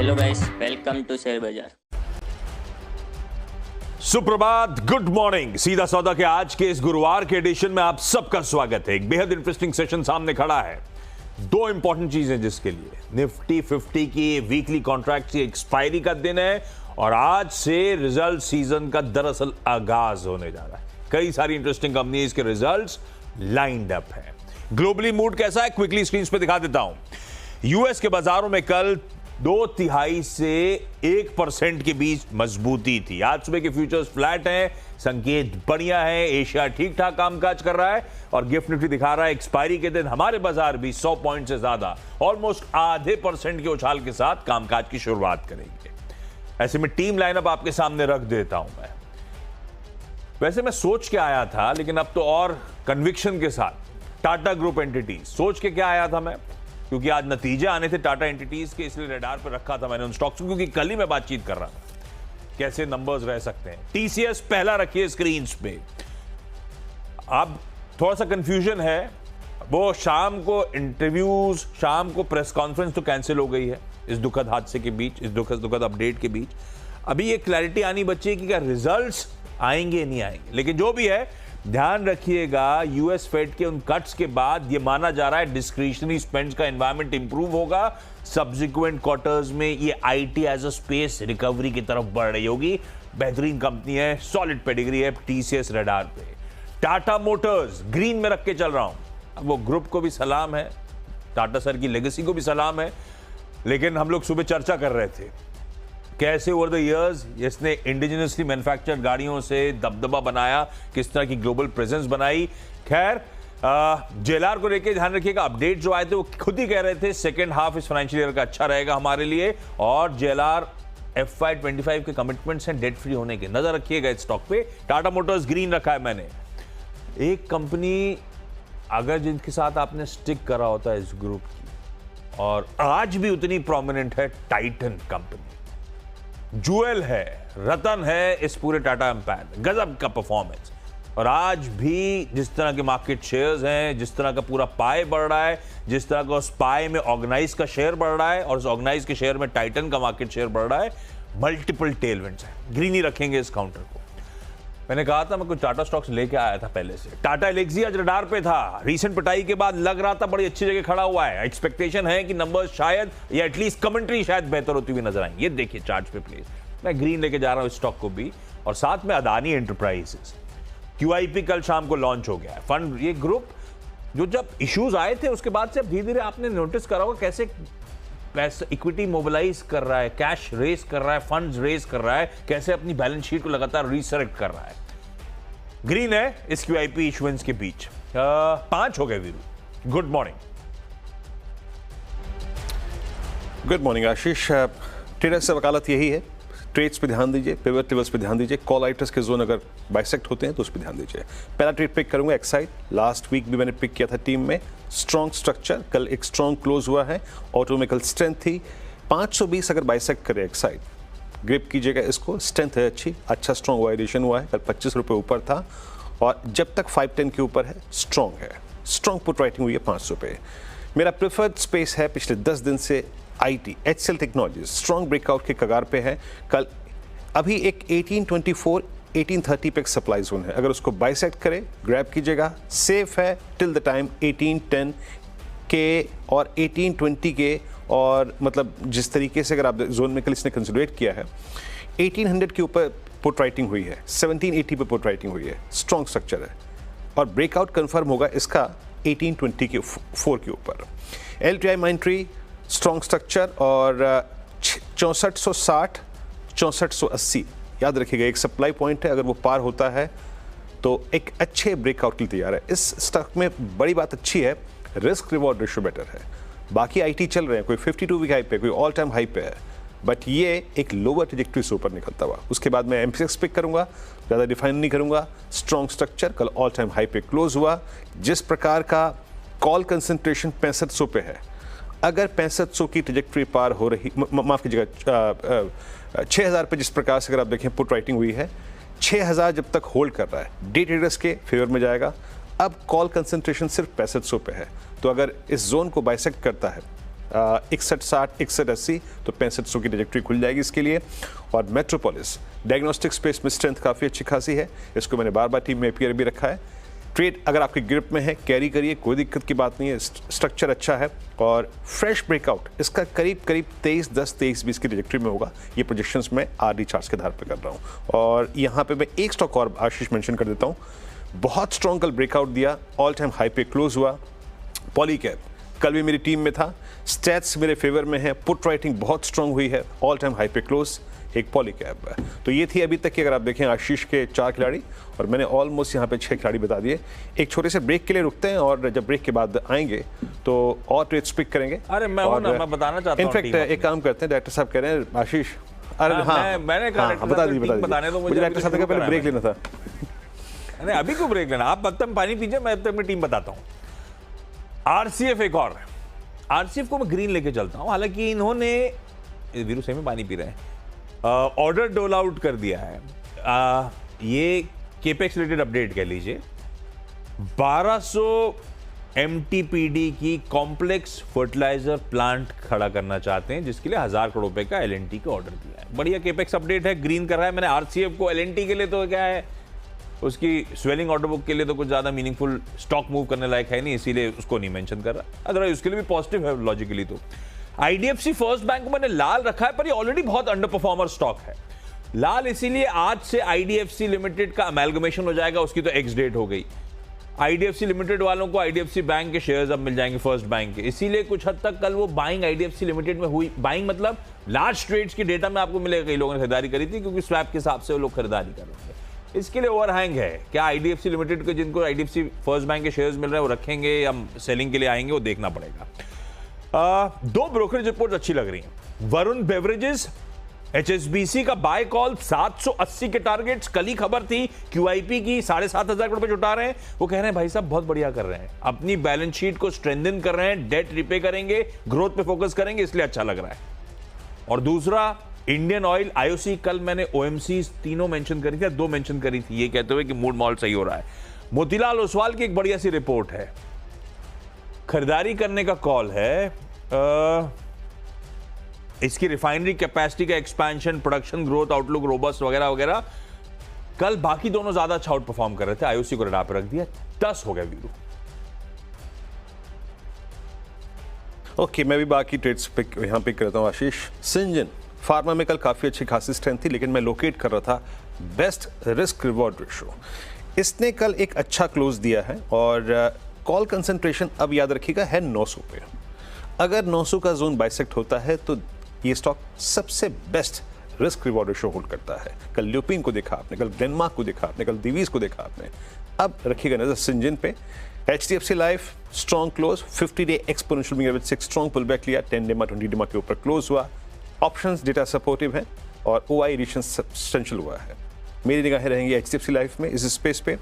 Hello guys, welcome to share बाजार। सुप्रभात, good morning. सीधा सौदा के आज के इस गुरुवार के एडिशन में आप सबका स्वागत है। एक बेहद इंटरेस्टिंग सेशन सामने खड़ा है। दो इंपॉर्टेंट चीजें जिसके लिए निफ्टी 50 की वीकली कॉन्ट्रैक्ट की एक्सपायरी का दिन है और आज से रिजल्ट सीजन का दरअसल आगाज होने जा रहा है। कई सारी इंटरेस्टिंग कंपनीज के रिजल्ट्स लाइंड अप है। ग्लोबली मूड कैसा है क्विकली स्क्रीन पे दिखा देता हूं। यूएस के बाजारों में कल 2/3 से 1% के बीच मजबूती थी। आज सुबह के फ्यूचर्स फ्लैट हैं, संकेत बढ़िया है। एशिया ठीक ठाक कामकाज कर रहा है और गिफ्ट निफ्टी दिखा रहा है एक्सपायरी के दिन हमारे बाजार भी 100 पॉइंट से ज्यादा, ऑलमोस्ट आधे % के उछाल के साथ कामकाज की शुरुआत करेंगे। ऐसे में टीम लाइनअप आपके सामने रख देता हूं मैं। वैसे मैं सोच के आया था, लेकिन अब तो और कन्विक्शन के साथ टाटा ग्रुप एंटिटी सोच के क्या आया था मैं, क्योंकि आज नतीजे आने थे टाटा एंटिटीज के, इसलिए रडार पर रखा था मैंने उन स्टॉक्स को, क्योंकि कल ही मैं बातचीत कर रहा था कैसे नंबर्स रह सकते हैं। टीसीएस पहला रखिए स्क्रीन पे। अब थोड़ा सा कंफ्यूजन है, वो शाम को इंटरव्यूज, शाम को प्रेस कॉन्फ्रेंस तो कैंसिल हो गई है इस दुखद हादसे के बीच, इस दुखद अपडेट के बीच। अभी ये क्लैरिटी आनी बची है कि क्या रिजल्ट्स आएंगे नहीं आएंगे। लेकिन जो भी है, ध्यान रखिएगा यूएस फेड के उन कट्स के बाद ये माना जा रहा है डिस्क्रिशनरी स्पेंड्स का एनवायरनमेंट इंप्रूव होगा। सब्सिक्वेंट क्वार्टर्स में ये IT as a space recovery की तरफ बढ़ रही होगी। बेहतरीन कंपनी है, सॉलिड पेडिग्री है टीसीएस रडार पे। टाटा मोटर्स ग्रीन में रख के चल रहा हूं। अब वो ग्रुप को भी सलाम है, टाटा सर की लेगेसी को भी सलाम है, लेकिन हम लोग सुबह चर्चा कर रहे थे कैसे ओवर द इयर्स इसने इंडिजिनसली मैन्युफैक्चर्ड गाड़ियों से दबदबा बनाया, किस तरह की ग्लोबल प्रेजेंस बनाई। खैर, जेएलआर को लेके ध्यान रखिएगा, अपडेट जो आए थे वो खुद ही कह रहे थे सेकेंड हाफ इस फाइनेंशियल ईयर का अच्छा रहेगा हमारे लिए, और जेएलआर FY25 के कमिटमेंट्स हैं डेट फ्री होने के। नजर रखिएगा इस स्टॉक पे। टाटा मोटर्स ग्रीन रखा है मैंने। एक कंपनी अगर जिनके साथ आपने स्टिक करा होता है इस ग्रुप की और आज भी उतनी प्रोमिनेंट है, टाइटन कंपनी। जूएल है, रतन है इस पूरे टाटा एम्पायर में, गजब का परफॉर्मेंस। और आज भी जिस तरह के मार्केट शेयर्स हैं, जिस तरह का पूरा पाए बढ़ रहा है, जिस तरह का उस पाए में ऑर्गेनाइज का शेयर बढ़ रहा है और उस ऑर्गेनाइज के शेयर में टाइटन का मार्केट शेयर बढ़ रहा है, मल्टीपल टेलविंड्स हैं। ग्रीन ही रखेंगे इस काउंटर को। मैंने कहा था मैं कुछ टाटा स्टॉक्स लेके आया था पहले से। टाटा एलेक्सी आज रडार पे था, रीसेंट पिटाई के बाद लग रहा था बड़ी अच्छी जगह खड़ा हुआ है। एक्सपेक्टेशन है कि नंबर्स शायद या एटलीस्ट कमेंट्री शायद बेहतर होती हुई नजर आएंगे। ये देखिए चार्ट पे प्लीज, मैं ग्रीन लेके जा रहा हूं इस स्टॉक को भी। और साथ में अदानी एंटरप्राइजेस, QIP कल शाम को लॉन्च हो गया है। फंड, ये ग्रुप जो जब इश्यूज आए थे उसके बाद से अब धीरे धीरे आपने नोटिस करा होगा कैसे पैसा इक्विटी मोबिलाइज कर रहा है, कैश रेस कर रहा है, फंड्स रेस कर रहा है, कैसे अपनी बैलेंस शीट को लगातार रीसेलेक्ट कर रहा है। ग्रीन है इस QIP इश्यूएंस के बीच। 5 हो गए Veeru. Good morning. Good morning Ashish. Trader से वकालत यही है, ट्रेड्स पे ध्यान दीजिए, पिवट टेबल्स पे ध्यान दीजिए, कॉल आइटर्स के जोन अगर बाइसेक्ट होते हैं तो उस पर ध्यान दीजिए। पहला ट्रेड पिक करूंगा एक्साइड। लास्ट वीक भी मैंने पिक किया था टीम में। स्ट्रॉन्ग स्ट्रक्चर, कल एक स्ट्रॉन्ग क्लोज हुआ है। ऑटो में कल स्ट्रेंथ थी। 520 अगर बाइसेक्ट करे एक्साइड, ग्रिप कीजिएगा इसको। स्ट्रेंथ है अच्छी, अच्छा स्ट्रॉन्ग वाइडेशन हुआ है, कल 25 रुपये ऊपर था और जब तक 510 के ऊपर है स्ट्रॉन्ग है। स्ट्रॉन्ग पुट राइटिंग हुई है 500 पे। मेरा प्रेफर्ड स्पेस है पिछले 10 दिन से IT, HCL technologies strong breakout के कगार पे है। कल अभी एक 1824 1830 पे एक सप्लाई जोन है, अगर उसको बाइसेक्ट करे ग्रैब कीजिएगा। सेफ है टिल द टाइम 1810 के और 1820 के, और मतलब जिस तरीके से अगर आप जोन में कल इसने कंसिडरेट किया है 1800 के ऊपर पुट राइटिंग हुई है, 1780 पे पुट राइटिंग हुई है। स्ट्रॉन्ग स्ट्रक्चर है और ब्रेकआउट कंफर्म होगा इसका 1820 के 4 के ऊपर। LTI माइंट्री स्ट्रॉन्ग स्ट्रक्चर और 6460 6480 याद रखिएगा एक सप्लाई पॉइंट है, अगर वो पार होता है तो एक अच्छे ब्रेकआउट के लिए तैयार है। इस स्टॉक में बड़ी बात अच्छी है, रिस्क रिवॉर्ड रेशियो बेटर है। बाकी IT चल रहे हैं, कोई 52 वीक हाई पे, कोई ऑल टाइम हाई पे है, बट ये एक लोअर ट्रैजेक्टरी से ऊपर निकलता हुआ। उसके बाद मैं MCX पिक करूंगा, ज़्यादा डिफाइन नहीं करूंगा। स्ट्रॉन्ग स्ट्रक्चर, कल ऑल टाइम हाई पे क्लोज हुआ। जिस प्रकार का कॉल कंसंट्रेशन 6500 पे है, अगर 6500 की ट्रैजेक्टरी पार हो रही, माफ कीजिएगा 6000 पे जिस प्रकार से अगर आप देखें पुट राइटिंग हुई है, 6000 जब तक होल्ड कर रहा है डे ट्रेडर्स के फेवर में जाएगा। अब कॉल कंसंट्रेशन सिर्फ 6500 पे है, तो अगर इस जोन को बाइसेक्ट करता है 61.60 61.80 तो 6500 की ट्रैजेक्टरी खुल जाएगी इसके लिए। और मेट्रोपोलिस डायग्नोस्टिक स्पेस में स्ट्रेंथ काफ़ी अच्छी खासी है, इसको मैंने बार बार टीम में अपीयर भी रखा है। ट्रेड अगर आपके ग्रिप में है कैरी करिए, कोई दिक्कत की बात नहीं है, स्ट्रक्चर अच्छा है और फ्रेश ब्रेकआउट इसका करीब 23-10 23-20 की ट्रैजेक्टरी में होगा। ये प्रोजेक्शंस मैं आरडी चार्ट्स के आधार पर कर रहा हूँ। और यहाँ पे मैं एक स्टॉक और आशीष मेंशन कर देता हूँ, बहुत स्ट्रॉन्ग कल ब्रेकआउट दिया, ऑल टाइम हाई पे क्लोज हुआ। पॉलीकैब कल भी मेरी टीम में था, स्टैट्स मेरे फेवर में है, पुट राइटिंग बहुत स्ट्रॉन्ग हुई है, ऑल टाइम हाई पे क्लोज एक पॉलीकैब है। तो ये थी अभी तक की अगर आप देखें आशीष के 4 खिलाड़ी और मैंने ऑलमोस्ट यहाँ पे 6 खिलाड़ी बता दिए। एक छोटे से ब्रेक के लिए रुकते हैं और जब ब्रेक के बाद आएंगे तो और ट्रेड्स पिक करेंगे। अरे मैं बताना चाहता हूँ, इनफैक्ट एक काम करते हैं, डायरेक्टर साहब कह रहे हैं आशीष, अरे मैंने कहा बता दीजिए मुझे डायरेक्टर साहब का पहले ब्रेक लेना था। नहीं अभी क्यों ब्रेक लेना, आप तब पानी पीजिए, मैं अब तक अपनी टीम बताता हूँ। आरसीएफ एक और, आरसीएफ को मैं ग्रीन लेके चलता हूँ, हालांकि इन्होंने वीरू सही में पानी पी रहे हैं, ऑर्डर डोल आउट कर दिया है। ये केपेक्स रिलेटेड अपडेट कह लीजिए, 1200 एमटीपीडी की कॉम्प्लेक्स फर्टिलाइजर प्लांट खड़ा करना चाहते हैं, जिसके लिए 1000 करोड़ रुपए का एलएनटी का ऑर्डर दिया है। बढ़िया केपेक्स अपडेट है, ग्रीन कर रहा है। मैंने आरसीएफ को एलएनटी के लिए तो क्या है, उसकी स्वेलिंग ऑर्डर बुक के लिए तो कुछ ज्यादा मीनिंगफुल स्टॉक मूव करने लायक है नहीं, इसीलिए उसको नहीं मेंशन कर रहा। अदरवाइज उसके लिए भी पॉजिटिव है लॉजिकली। तो आईडीएफसी फर्स्ट बैंक को मैंने लाल रखा है, पर ये ऑलरेडी बहुत अंडर परफॉर्मर स्टॉक है। लाल इसीलिए आज से आईडीएफसी लिमिटेड का अमेलगमेशन हो जाएगा, उसकी तो एक्स डेट हो गई। आईडीएफसी लिमिटेड वालों को आईडीएफसी बैंक के शेयर्स अब मिल जाएंगे फर्स्ट बैंक के, इसीलिए कुछ हद तक कल वो बाइंग आईडीएफसी लिमिटेड में हुई। बाइंग मतलब लार्ज ट्रेड्स की डेटा में आपको मिलेगा, कई लोगों ने खरीदारी करी थी क्योंकि स्वैप के हिसाब से वो लोग खरीदारी कर रहे थे। इसके लिए ओवरहैंग है, क्या आईडीएफसी लिमिटेड के जिनको आईडीएफसी फर्स्ट बैंक के शेयर्स मिल रहे हैं वो रखेंगे या सेलिंग के लिए आएंगे, वो देखना पड़ेगा। 2 ब्रोकरेज रिपोर्ट अच्छी लग रही हैं। वरुण बेवरेजेस एचएसबीसी का बाय कॉल 780 के टारगेट्स, कल ही खबर थी क्यूआईपी की 7,500 करोड़ रुपए जुटा रहे हैं। वो कह रहे हैं भाई साहब बहुत बढ़िया कर रहे हैं, अपनी बैलेंस शीट को स्ट्रेंथन कर रहे हैं, डेट रिपे करेंगे, ग्रोथ पे फोकस करेंगे, इसलिए अच्छा लग रहा है। और दूसरा इंडियन ऑयल, आईओसी, कल मैंने ओएमसी तीनों मेंशन करी थी, 2 मेंशन करी थी, ये कहते हुए कि मूड मॉल सही हो रहा है। मोतीलाल ओसवाल की एक बढ़िया सी रिपोर्ट है, खरीदारी करने का कॉल है, इसकी रिफाइनरी कैपेसिटी का expansion, production growth outlook robust वगैरह वगैरह। कल बाकी दोनों ज्यादा अच्छा आउट परफॉर्म कर रहे थे, आईओसी को रडार पर रख दिया, 10 हो गया वीरू। ओके, मैं भी बाकी ट्रेड्स पिक यहाँ पिक करता हूँ आशीष। सिंजन फार्मा में कल काफ़ी अच्छी खासी स्ट्रेंथ थी, लेकिन मैं लोकेट कर रहा था बेस्ट रिस्क रिवॉर्ड रेशो। इसने कल एक अच्छा क्लोज दिया है और कॉल कंसंट्रेशन अब याद रखिएगा है 900 पे। अगर 900 का जोन बाइसेक्ट होता है तो ये स्टॉक सबसे best risk reward ratio hold करता है। कल ल्यूपिन को देखा आपने, कल डेनमार्क को देखा आपने, कल दिवीज को देखा आपने। अब रखिएगा नजर सिंजन पे। HDFC Life strong close, 50 day exponential moving average से स्ट्रॉन्ग पुल बैक लिया, 10 डे 20 डे के ऊपर क्लोज हुआ। ऑप्शंस डेटा सपोर्टिव है और ओआई एडिशन सब्सटेंशियल हुआ है। मेरी निगाहें रहेंगी एचडीएफसी लाइफ में इस स्पेस पे।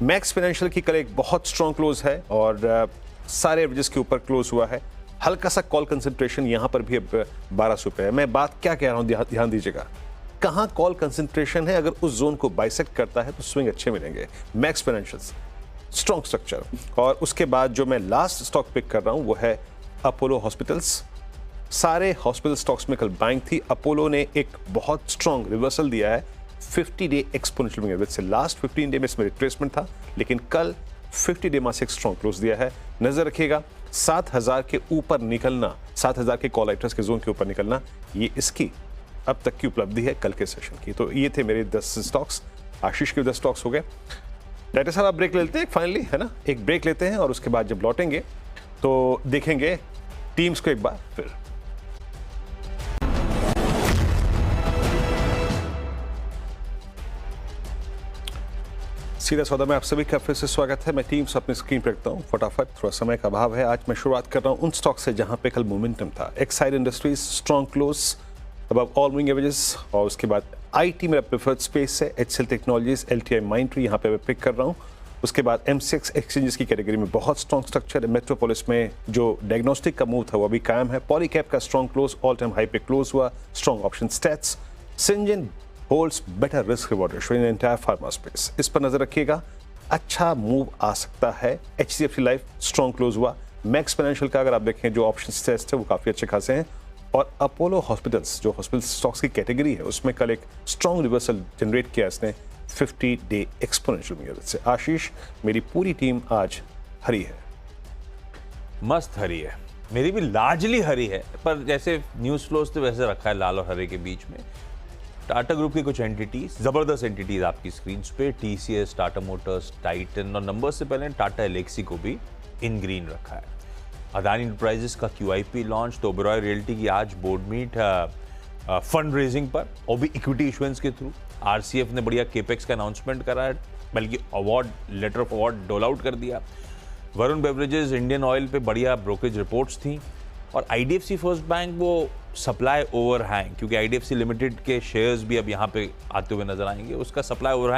मैक्स फाइनेंशियल की कल एक बहुत स्ट्रॉन्ग क्लोज है और सारे एवरेजेस के ऊपर क्लोज हुआ है। हल्का सा कॉल कंसंट्रेशन यहाँ पर भी अब 1200 पे है। मैं बात क्या कह रहा हूँ ध्यान दीजिएगा, कहाँ कॉल कंसंट्रेशन है, अगर उस जोन को बाइसेक्ट करता है तो स्विंग अच्छे मिलेंगे। Max financials strong structure. और उसके बाद जो मैं लास्ट स्टॉक पिक कर रहा हूँ वो है अपोलो हॉस्पिटल्स। सारे हॉस्पिटल स्टॉक्स में कल बाइंग थी, अपोलो ने एक बहुत स्ट्रॉन्ग रिवर्सल दिया है 50 डे एक्सपोनेंशियल मूविंग एवरेज से। लास्ट 15 डे में इसमें रिट्रेसमेंट था, लेकिन कल 50 डे मासिक स्ट्रॉन्ग क्लोज दिया है। नजर रखिएगा 7000 के ऊपर निकलना, 7000 के कॉल राइटर्स के जोन के ऊपर निकलना, ये इसकी अब तक की उपलब्धि है कल के सेशन की। तो ये थे मेरे 10 स्टॉक्स, आशीष के 10 स्टॉक्स हो गए। डायरेक्टर साहब आप ब्रेक लेते हैं फाइनली, है ना, एक ब्रेक लेते हैं और उसके बाद जब लौटेंगे तो देखेंगे टीम्स को एक बार फिर। सीधा सौदा में आप सभी का फिर से स्वागत है। मैं टीम्स अपनी स्क्रीन पर रखता हूँ फटाफट, थोड़ा समय का अभाव है। आज मैं शुरुआत कर रहा हूँ उन स्टॉक से जहां पे कल मोमेंटम था। Exide industries strong close above all moving averages, और उसके बाद आईटी मेरा प्रेफर्ड स्पेस है, एचसीएल टेक्नोलॉजीज, एलटीआई माइंट्री यहाँ पे मैं पिक कर रहा हूँ। उसके बाद एमसीएक्स एक्सचेंजेस की कैटेगरी में बहुत स्ट्रॉन्ग स्ट्रक्चर है। मेट्रोपोलिस में जो डायग्नोस्टिक का मूव था वो अभी कायम है। पॉलीकैप का strong close, all time high पे क्लोज हुआ, strong option stats. Syngene holds better risk reward ratio in entire pharma space, इस पर नजर रखिएगा। अच्छा मूव आ सकता है। एचडीएफसी लाइफ स्ट्रॉन्ग क्लोज हुआ, मैक्स फाइनेंशियल का अगर आप देखें जो ऑप्शन टेस्ट है वो काफ़ी अच्छे खासे हैं, और अपोलो हॉस्पिटल्स जो हॉस्पिटल स्टॉक्स की कैटेगरी है उसमें कल एक स्ट्रॉन्ग रिवर्सल जनरेट किया इसने 50-डे एक्सपोनेंशियल की मदद से। आशीष, मेरी पूरी टीम आज हरी है। मस्त हरी है, मेरी भी लार्जली हरी है, पर जैसे न्यूज़ फ्लोज तो वैसे रखा है लाल और हरे के बीच में। टाटा ग्रुप की कुछ एंटिटीज, जबरदस्त एंटिटीज आपकी स्क्रीन पे, टीसीएस, टाटा मोटर्स, टाइटन, और नंबर से पहले टाटा एलेक्सी को भी इन ग्रीन रखा है। अदानी इंटरप्राइजेस का QIP लॉन्च, तो ओबेरॉय रियल्टी की आज बोर्ड मीट फंड रेजिंग पर, और भी इक्विटी इशुएंस के थ्रू। RCF ने बढ़िया केपेक्स का अनाउंसमेंट करा है, बल्कि अवार्ड लेटर ऑफ अवार्ड डोल आउट कर दिया। वरुण बेवरेजेस, इंडियन ऑयल पे बढ़िया ब्रोकरेज रिपोर्ट्स थी, और IDFC फर्स्ट बैंक वो सप्लाई ओवरहैंग, क्योंकि IDFC लिमिटेड के शेयर्स भी अब यहाँ पे आते हुए नजर आएंगे, उसका सप्लाई ओवरहैंग